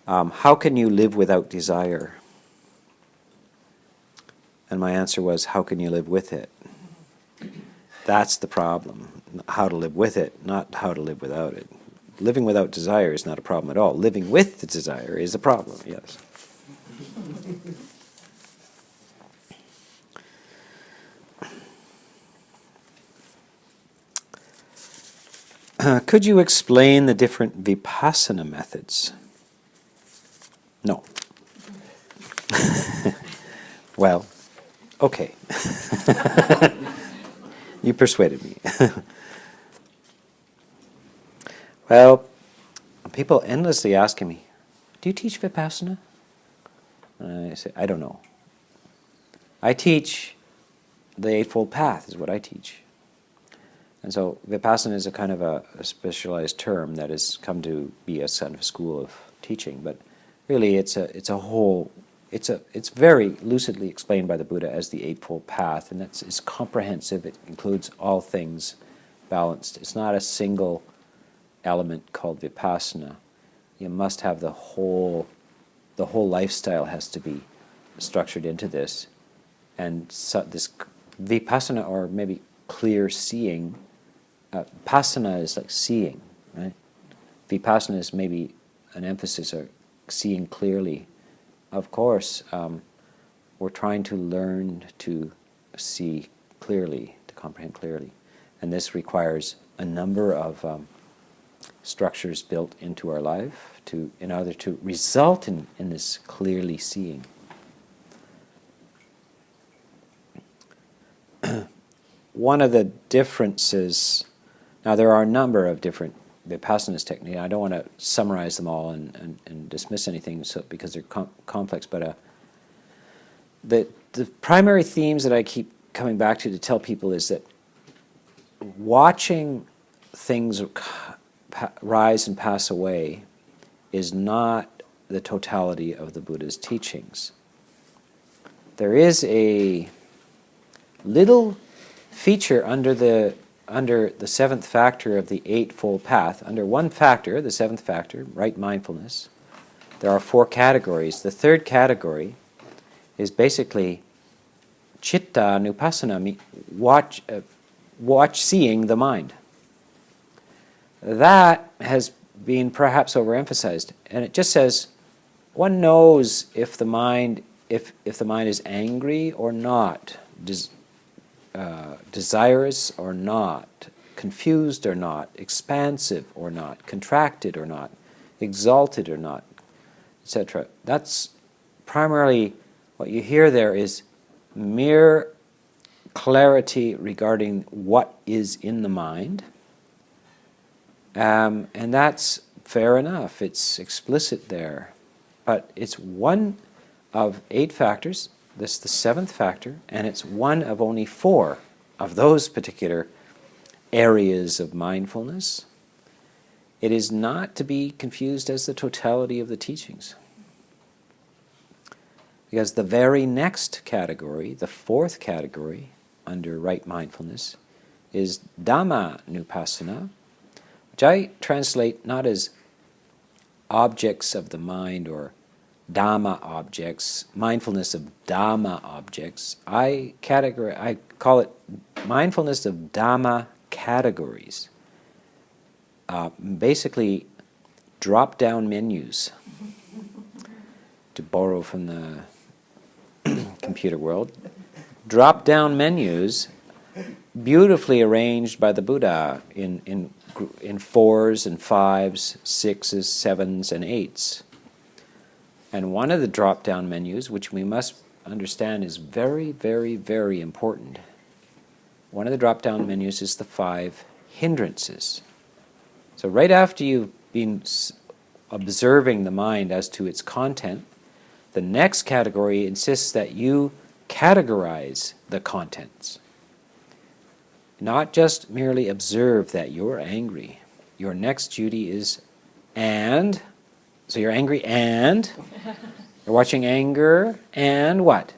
how can you live without desire? And my answer was, how can you live with it? That's the problem. How to live with it, not how to live without it. Living without desire is not a problem at all. Living with the desire is a problem, yes. Could you explain the different Vipassana methods? No. Well, okay. You persuaded me. Well, people endlessly asking me, do you teach Vipassana? And I say, I don't know. I teach the Eightfold Path is what I teach. And so Vipassana is a kind of a specialized term that has come to be a kind of school of teaching, but really it's very lucidly explained by the Buddha as the Eightfold Path, and it's comprehensive. It includes all things balanced. It's not a single element called Vipassana. You must have the whole lifestyle has to be structured into this, and so this Vipassana, or maybe clear seeing. Pasana is like seeing, right? Vipassana is maybe an emphasis on seeing clearly. Of course, we're trying to learn to see clearly, to comprehend clearly. And this requires a number of structures built into our life in order to result in this clearly seeing. One of the differences, now there are a number of different Vipassana techniques. I don't want to summarize them all and dismiss anything because they're complex, but the primary themes that I keep coming back to tell people is that watching things rise and pass away is not the totality of the Buddha's teachings. There is a little feature under the seventh factor of the Eightfold Path. Under one factor, the seventh factor, right mindfulness, there are 4 categories. The third category is basically citta nupassana, watch seeing the mind. That has been perhaps overemphasized, and it just says one knows if the mind is angry or not, desirous or not, confused or not, expansive or not, contracted or not, exalted or not, etc. That's primarily what you hear there is mere clarity regarding what is in the mind, and that's fair enough. It's explicit there, but it's one of 8 factors. This is the 7th factor, and it's one of only 4 of those particular areas of mindfulness. It is not to be confused as the totality of the teachings. Because the very next category, the 4th category under right mindfulness, is Dhamma Nupassana, which I translate not as objects of the mind or Dhamma objects, mindfulness of Dhamma objects. I call it mindfulness of Dhamma categories. Basically, drop-down menus, to borrow from the computer world. Drop-down menus, beautifully arranged by the Buddha in 4s and 5s, 6s, 7s, and 8s. And one of the drop-down menus, which we must understand is very, very, very important, one of the drop-down menus is the 5 hindrances. So right after you've been observing the mind as to its content, the next category insists that you categorize the contents. Not just merely observe that you're angry. Your next duty is so you're angry and you're watching anger and what?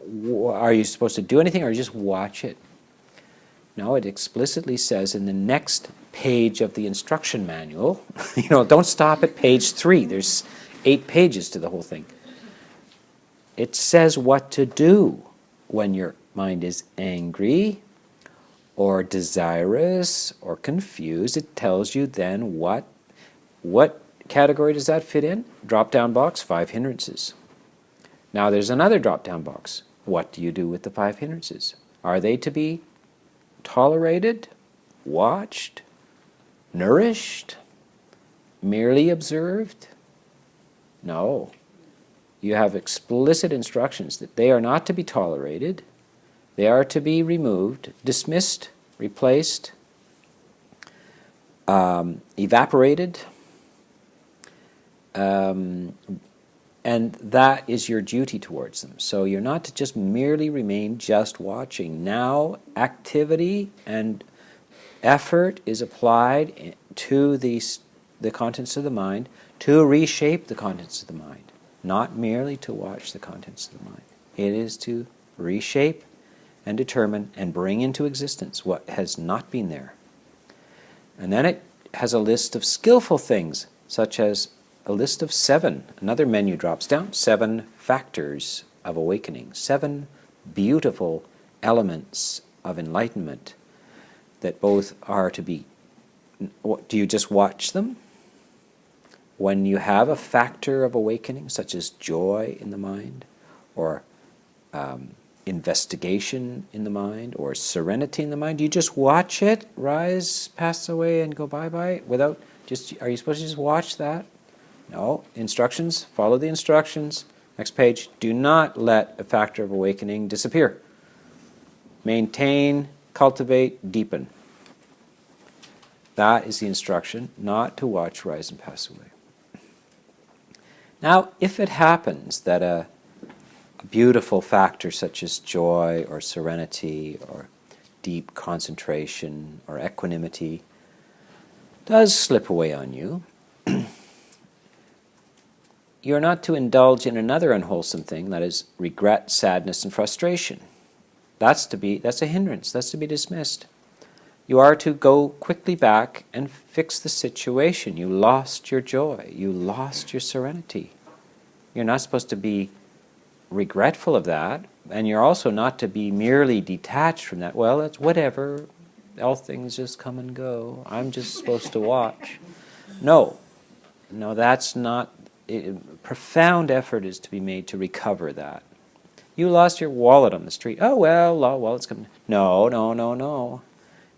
Are you supposed to do anything or just watch it? No, it explicitly says in the next page of the instruction manual. Don't stop at page 3. There's 8 pages to the whole thing. It says what to do when your mind is angry or desirous or confused. It tells you then what category does that fit in? Drop-down box, 5 hindrances. Now there's another drop-down box. What do you do with the 5 hindrances? Are they to be tolerated, watched, nourished, merely observed? No. You have explicit instructions that they are not to be tolerated. They are to be removed, dismissed, replaced, evaporated, and that is your duty towards them. So you're not to just merely remain just watching. Now activity and effort is applied to the contents of the mind to reshape the contents of the mind, not merely to watch the contents of the mind. It is to reshape and determine and bring into existence what has not been there. And then it has a list of skillful things, such as a list of 7. Another menu drops down. 7 factors of awakening. 7 beautiful elements of enlightenment that both are to be... Do you just watch them? When you have a factor of awakening, such as joy in the mind, or investigation in the mind, or serenity in the mind, do you just watch it rise, pass away, and go bye-bye without just... Are you supposed to just watch that? No. Instructions, follow the instructions. Next page. Do not let a factor of awakening disappear. Maintain, cultivate, deepen. That is the instruction, not to watch rise and pass away. Now, if it happens that a beautiful factor such as joy or serenity or deep concentration or equanimity does slip away on you, you're not to indulge in another unwholesome thing, that is regret, sadness, and frustration. That's a hindrance. That's to be dismissed. You are to go quickly back and fix the situation. You lost your joy. You lost your serenity. You're not supposed to be regretful of that, and you're also not to be merely detached from that. Well, it's whatever. All things just come and go. I'm just supposed to watch. No, that's not... profound effort is to be made to recover that. You lost your wallet on the street. Oh, well, wallet's coming. No.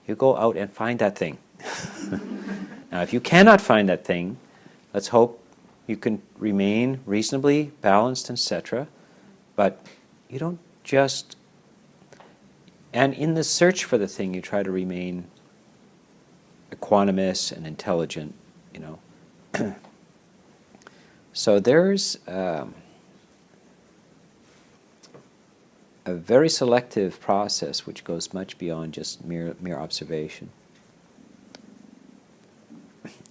You go out and find that thing. Now, if you cannot find that thing, let's hope you can remain reasonably balanced, etc. But you don't just... And in the search for the thing, you try to remain equanimous and intelligent, So there's a very selective process which goes much beyond just mere observation.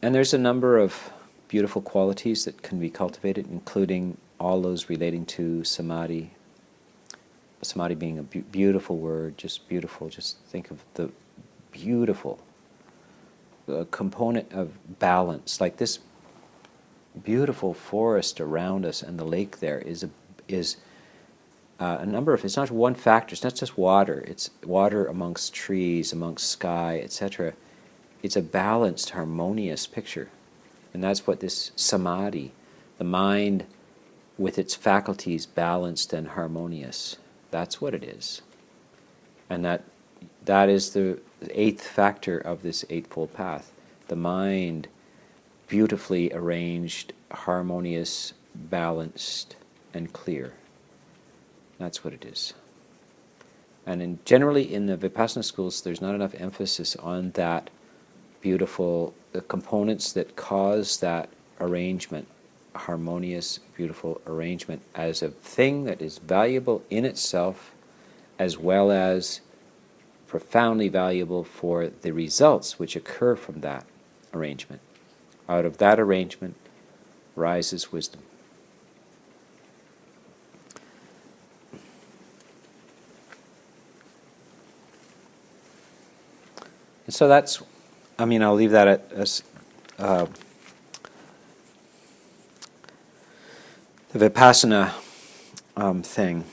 And there's a number of beautiful qualities that can be cultivated, including all those relating to samadhi. Samadhi being a beautiful word, just beautiful. Just think of the beautiful component of balance, like this beautiful forest around us and the lake there is a number of... It's not one factor. It's not just water. It's water amongst trees, amongst sky, etc. It's a balanced, harmonious picture. And that's what this samadhi, the mind with its faculties balanced and harmonious, that's what it is. And that is the 8th factor of this Eightfold Path. The mind beautifully arranged, harmonious, balanced, and clear. That's what it is. And generally in the Vipassana schools, there's not enough emphasis on that beautiful, the components that cause that arrangement, harmonious, beautiful arrangement, as a thing that is valuable in itself, as well as profoundly valuable for the results which occur from that arrangement. Out of that arrangement rises wisdom. And so that's I'll leave that as the Vipassana thing.